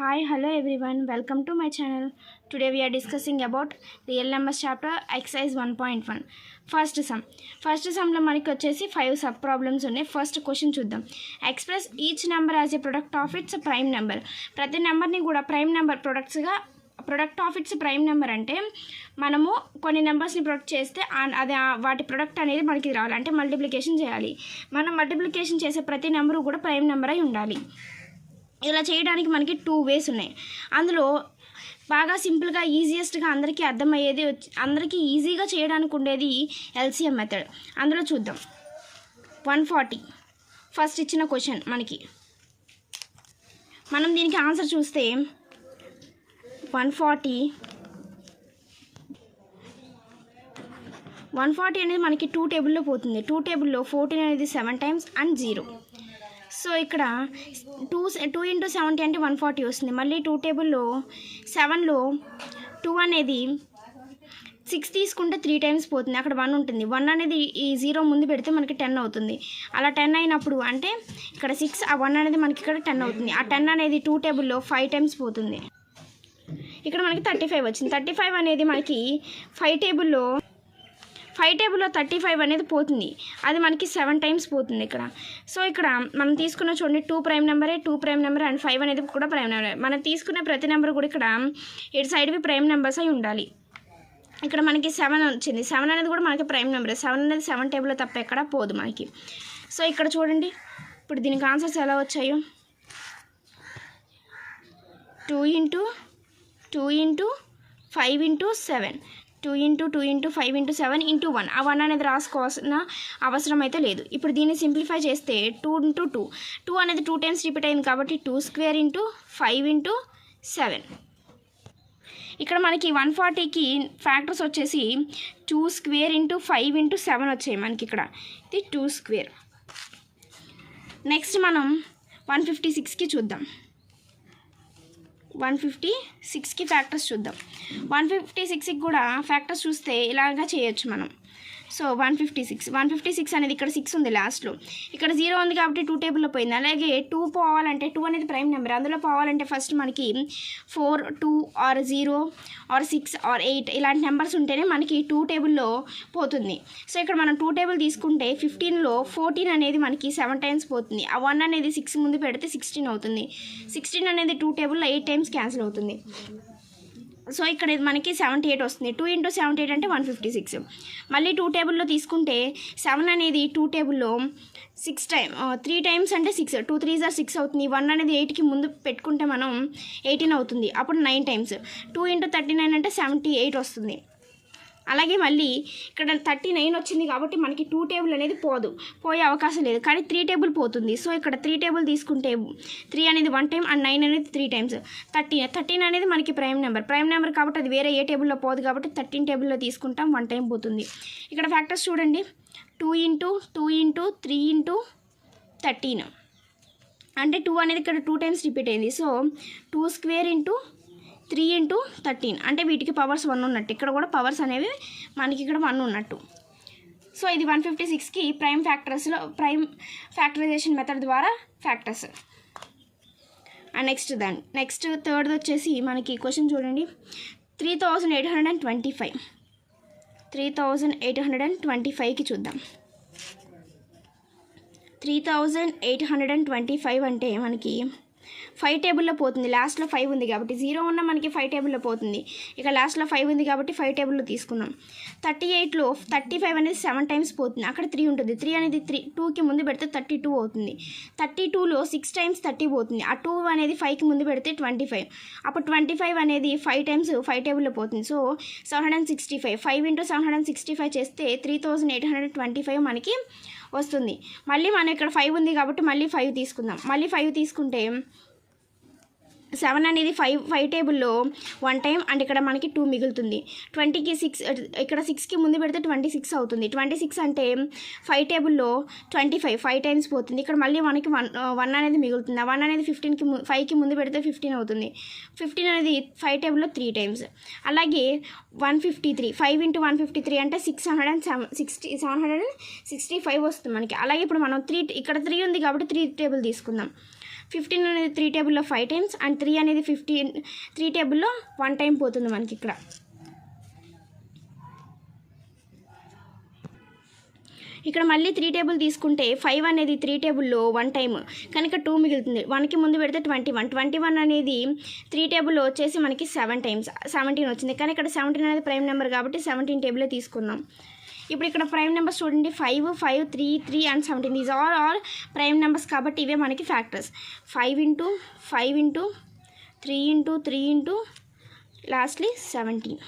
Hi, hello everyone, welcome to my channel. Today we are discussing about real numbers chapter exercise 1.1 first sum లో మనకి వచ్చేసి 5 sub problems ఉన్నాయి. First question చూద్దాం. Express each number as a product of its prime number. ప్రతి నెంబర్ని కూడా prime number product of its prime number అంటే మనము కొన్ని నెంబర్స్ని ప్రొడక్ట్ చేస్తే అది వాటి ప్రొడక్ట్ అనేది మనకి రావాలి, అంటే మల్టిప్లికేషన్ చేయాలి. మనం మల్టిప్లికేషన్ చేసే ప్రతి నెంబరు కూడా ప్రైమ్ నెంబర్ అయి ఉండాలి. ఇలా చేయడానికి మనకి 2 ways ఉన్నాయి. అందులో బాగా సింపుల్గా ఈజియెస్ట్గా అందరికీ అర్థమయ్యేది అందరికీ ఈజీగా చేయడానికి ఉండేది ఎల్సిఎం మెథడ్. అందులో చూద్దాం. 140 ఫస్ట్ ఇచ్చిన క్వశ్చన్ మనకి. మనం దీనికి ఆన్సర్ చూస్తే 140 అనేది మనకి 2 టేబుల్లో పోతుంది. 2 టేబుల్లో 14 అనేది 7 times అండ్ 0. సో ఇక్కడ 2 into 70 అంటే 140 వస్తుంది. మళ్ళీ 2 టేబుల్లో 7లో 2 అనేది 6 తీసుకుంటే 3 times పోతుంది, అక్కడ 1 ఉంటుంది. 1 అనేది ఈ 0 ముందు పెడితే మనకి 10 అవుతుంది. అలా 10 అయినప్పుడు అంటే ఇక్కడ 6, ఆ 1 అనేది మనకి ఇక్కడ 10 అవుతుంది. ఆ 10 అనేది 2 టేబుల్లో 5 times పోతుంది. ఇక్కడ మనకి 35 వచ్చింది. 35 అనేది మనకి 5 టేబుల్లో 35 అనేది పోతుంది, అది మనకి 7 times పోతుంది ఇక్కడ. సో ఇక్కడ మనం తీసుకున్న చూడండి 2 ప్రైమ్ నెంబరే, 2 ప్రైమ్ నెంబర్ అండ్ 5 అనేది కూడా ప్రైమ్ నెంబర్. మనం తీసుకునే ప్రతి నెంబర్ కూడా ఇక్కడ ఇటు సైడ్వి ప్రైమ్ నెంబర్స్ అయి ఉండాలి. ఇక్కడ మనకి 7 వచ్చింది. 7 అనేది కూడా మనకి ప్రైమ్ నెంబరే. 7 అనేది 7 టేబుల్లో తప్ప ఎక్కడ పోదు మనకి. సో ఇక్కడ చూడండి ఇప్పుడు దీనికి ఆన్సర్స్ ఎలా వచ్చాయో. 2 into 5 into 7, 2 into 5 into 7 into 1. ఆ 1 అనేది రాసుకోవాల్సిన అవసరం అయితే లేదు. ఇప్పుడు దీన్ని సింప్లిఫై చేస్తే 2 into 2 అనేది 2 times రిపీట్ అయింది కాబట్టి 2 square into 5 into 7. ఇక్కడ మనకి 140కి ఫ్యాక్టర్స్ వచ్చేసి 2 square into 5 into 7 వచ్చాయి మనకి ఇక్కడ. ఇది 2 square. నెక్స్ట్ మనం 156కి చూద్దాం. 156కి ఫ్యాక్టర్స్ చూద్దాం. 156కి కూడా ఫ్యాక్టర్స్ చూస్తే ఇలాగా చేయొచ్చు మనం. సో 156 అనేది ఇక్కడ 6 ఉంది లాస్ట్లో, ఇక్కడ 0 ఉంది కాబట్టి 2 టేబుల్లో పోయింది. అలాగే 2 పోవాలంటే 2 అనేది ప్రైమ్ నెంబర్, అందులో పోవాలంటే ఫస్ట్ మనకి 4, 2 ఆర్ 0 ఆర్ 6 ఆర్ 8 ఇలాంటి నెంబర్స్ ఉంటేనే మనకి 2 టేబుల్లో పోతుంది. సో ఇక్కడ మనం 2 టేబుల్ తీసుకుంటే 15లో 14 అనేది మనకి 7 times పోతుంది. ఆ 1 అనేది 6 ముందు పెడితే 16 అవుతుంది. 16 అనేది 2 టేబుల్లో 8 times క్యాన్సిల్ అవుతుంది. సో ఇక్కడ మనకి 78 వస్తుంది. 2 into 78 అంటే 156. మళ్ళీ 2 టేబుల్లో తీసుకుంటే 7 అనేది 2 టేబుల్లో 3 times అంటే 6, 2 3s are 6 అవుతుంది. 1 అనేది 8కి ముందు పెట్టుకుంటే మనం 18 అవుతుంది, అప్పుడు 9 times. 2 into 39 అంటే 78 వస్తుంది. అలాగే మళ్ళీ ఇక్కడ 39 వచ్చింది కాబట్టి మనకి 2 టేబుల్ అనేది పోయే అవకాశం లేదు, కానీ 3 టేబుల్ పోతుంది. సో ఇక్కడ 3 టేబుల్ తీసుకుంటే 3 అనేది 1 time అండ్ 9 అనేది 3 times. 13 అనేది మనకి ప్రైమ్ నెంబర్ కాబట్టి అది వేరే ఏ టేబుల్లో పోదు కాబట్టి 13 టేబుల్లో తీసుకుంటాం, 1 time పోతుంది. ఇక్కడ ఫ్యాక్టర్స్ చూడండి. 2 into 3 into 13 అంటే 2 అనేది ఇక్కడ 2 times రిపీట్ అయింది. సో 2 square into 3 into 13 అంటే వీటికి పవర్స్ 1 ఉన్నట్టు, ఇక్కడ కూడా పవర్స్ అనేవి మనకి ఇక్కడ 1 ఉన్నట్టు. సో ఇది 156కి ప్రైమ్ ఫ్యాక్టరైజేషన్ మెథడ్ ద్వారా ఫ్యాక్టర్స్. అండ్ నెక్స్ట్ థర్డ్ వచ్చేసి మనకి క్వశ్చన్ చూడండి. 3825కి చూద్దాం. 3825 అంటే మనకి 5 టేబుల్లో పోతుంది. లాస్ట్లో 5 ఉంది కాబట్టి 0 ఉన్న మనకి 5 టేబుల్లో పోతుంది. ఇక లాస్ట్లో 5 ఉంది కాబట్టి 5 టేబుల్లో తీసుకున్నాం. 38లో 35 అనేది 7 times పోతుంది, అక్కడ 3 ఉంటుంది. 3 అనేది 2కి ముందు పెడితే 32 అవుతుంది. 32లో 6 times 30 పోతుంది. ఆ 2 అనేది 5కి ముందు పెడితే 25, అప్పుడు 25 అనేది 5 times 5 టేబుల్లో పోతుంది. సో 765, 5 into 765 చేస్తే 3825 మనకి వస్తుంది. మళ్ళీ మనం ఇక్కడ 5 ఉంది కాబట్టి మళ్ళీ 5 తీసుకుందాం. మళ్ళీ 5 తీసుకుంటే 7 అనేది 5 టేబుల్లో 1 time అండ్ ఇక్కడ మనకి 2 మిగులుతుంది. 20కి 6 ఇక్కడ 6కి ముందు పెడితే 26 అవుతుంది. 26 అంటే 5 టేబుల్లో 25 5 times పోతుంది. ఇక్కడ మళ్ళీ మనకి 1 అనేది మిగులుతుంది. ఆ 1 అనేది 5కి ముందు పెడితే 15 అవుతుంది. 15 అనేది 5 టేబుల్లో 3 times. అలాగే 153, 5 into 153 అంటే 765 వస్తుంది మనకి. అలాగే ఇప్పుడు మనం ఇక్కడ 3 ఉంది కాబట్టి 3 టేబుల్ తీసుకుందాం. 15 అనేది 3 టేబుల్లో 5 టైమ్స్ అండ్ 3 అనేది 3 టేబుల్లో 1 టైం పోతుంది మనకి ఇక్కడ. ఇక్కడ మళ్ళీ 3 టేబుల్ తీసుకుంటే 5 అనేది 3 టేబుల్లో 1 టైమ్ కనుక 2 మిగులుతుంది. 1కి ముందు పెడితే 21 అనేది 3 టేబుల్లో వచ్చేసి మనకి 7 టైమ్స్ 17 వచ్చింది. కానీ ఇక్కడ 17 అనేది ప్రైమ్ నెంబర్ కాబట్టి 17 టేబులే తీసుకుందాం. ఇప్పుడు ఇక్కడ ప్రైమ్ నెంబర్స్ చూడండి 5, 5, 3, 3 and 17 these are all prime numbers కాబట్టి ఇవే మనకి factors. 5 into 5 into 3 into 3 into lastly 17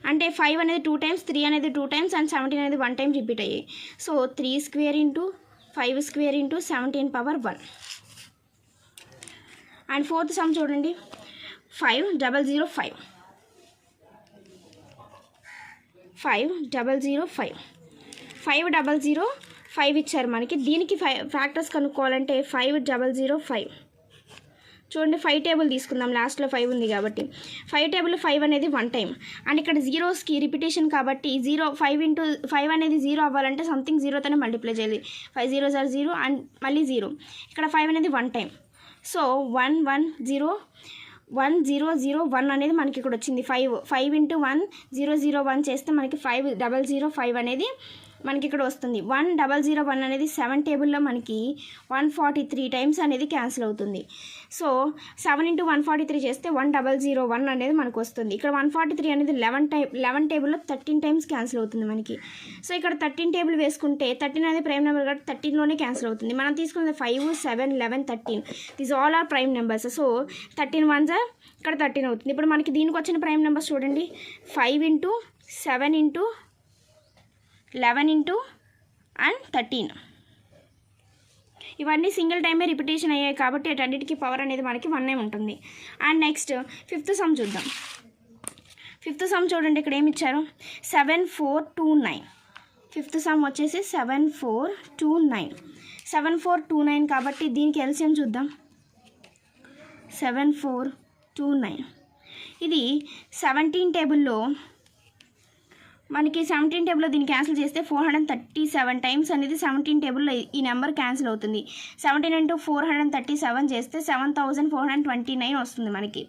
అంటే 5 అనేది 2 టైమ్స్, 3 అనేది 2 టైమ్స్ అండ్ 17 అనేది 1 టైం రిపీట్ అయ్యాయి. So 3 square into 5 square into 17 power 1. And fourth sum చూడండి 5005 5005 ఇచ్చారు మనకి. దీనికి ఫ్యాక్టర్స్ కనుక్కోవాలంటే 5005 చూడండి 5 టేబుల్ తీసుకుందాం. లాస్ట్లో 5 ఉంది కాబట్టి 5 టేబుల్ 5 అనేది 1 టైం అండ్ ఇక్కడ జీరోస్కి రిపిటేషన్ కాబట్టి 5 అనేది 0 అవ్వాలంటే సంథింగ్ 0తోనే మల్టిప్లై చేయాలి. 5 0s are 0 అండ్ మళ్ళీ 0. ఇక్కడ 5 అనేది 1 టైం. సో 1 1 0 1 0 0 1 అనేది మనకి ఇక్కడ వచ్చింది. 5 ఇంటూ 1 0 0 1 చేస్తే మనకి 5005 అనేది మనకి ఇక్కడ వస్తుంది. 1001 అనేది 7 టేబుల్లో మనకి 143 టైమ్స్ అనేది క్యాన్సిల్ అవుతుంది. సో 7 ఇంటూ 143 చేస్తే 1001 అనేది మనకు వస్తుంది. ఇక్కడ 143 అనేది 11 టేబుల్లో 13 టైమ్స్ క్యాన్సిల్ అవుతుంది మనకి. సో ఇక్కడ 13 టేబుల్ వేసుకుంటే 13 అనేది ప్రైమ్ నెంబర్ కాబట్టి 13లోనే క్యాన్సిల్ అవుతుంది. మనం తీసుకున్నది 5, 7, 11, 13 these all are prime numbers. So 13 1s ఇక్కడ 13 అవుతుంది. ఇప్పుడు మనకి దీనికి వచ్చిన ప్రైమ్ నెంబర్స్ చూడండి 5 ఇంటూ 7 ఇంటూ 11 ఇంటూ అండ్ 13 ఇవన్నీ సింగిల్ టైమే రిపిటేషన్ అయ్యాయి కాబట్టి అన్నిటికీ పవర్ అనేది మనకి 1 ఉంటుంది. అండ్ నెక్స్ట్ ఫిఫ్త్ సమ్ చూద్దాం. ఫిఫ్త్ సమ్ చూడండి ఇక్కడ ఏమి ఇచ్చారు 7429. ఫిఫ్త్ సమ్ వచ్చేసి 7429 కాబట్టి దీనికి ఎల్సిఎం చూద్దాం. 7429 ఇది 17 టేబుల్లో మనకి 17 టేబుల్లో దీన్ని క్యాన్సిల్ చేస్తే 437 టైమ్స్ అనేది 17 టేబుల్లో ఈ నెంబర్ క్యాన్సిల్ అవుతుంది. 17 ఇంటూ 437 చేస్తే 7429 వస్తుంది మనకి.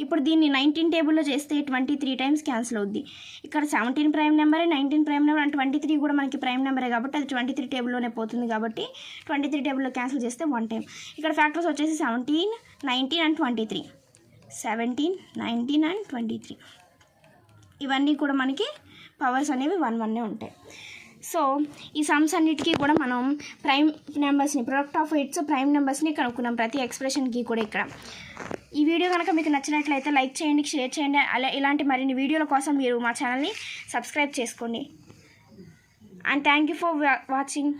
ఇప్పుడు దీన్ని 19 టేబుల్లో చేస్తే 23 టైమ్స్ క్యాన్సిల్ అవుద్ది. ఇక్కడ 17 ప్రైమ్ నెంబరే, 19 ప్రైమ్ నెంబర్ అండ్ 23 కూడా మనకి ప్రైమ్ నెంబరే కాబట్టి అది 23 టేబుల్లోనే పోతుంది కాబట్టి 23 టేబుల్లో క్యాన్సిల్ చేస్తే 1 టైం. ఇక్కడ ఫ్యాక్టర్స్ వచ్చేసి 17, 19 అండ్ 23. 17, 19 అండ్ 23 ఇవన్నీ కూడా మనకి పవర్స్ అనేవి 1 1 ఉంటాయి. సో ఈ సమ్స్ అన్నిటికీ కూడా మనం ప్రైమ్ నెంబర్స్ని ప్రొడక్ట్ ఆఫ్ ఇట్స్ ప్రైమ్ నెంబర్స్ని కనుక్కున్నాం ప్రతి ఎక్స్ప్రెషన్కి కూడా. ఇక్కడ ఈ వీడియో కనుక మీకు నచ్చినట్లయితే లైక్ చేయండి, షేర్ చేయండి. ఇలాంటి మరిన్ని వీడియోల కోసం మీరు మా ఛానల్ని సబ్స్క్రైబ్ చేసుకోండి. And thank you for watching.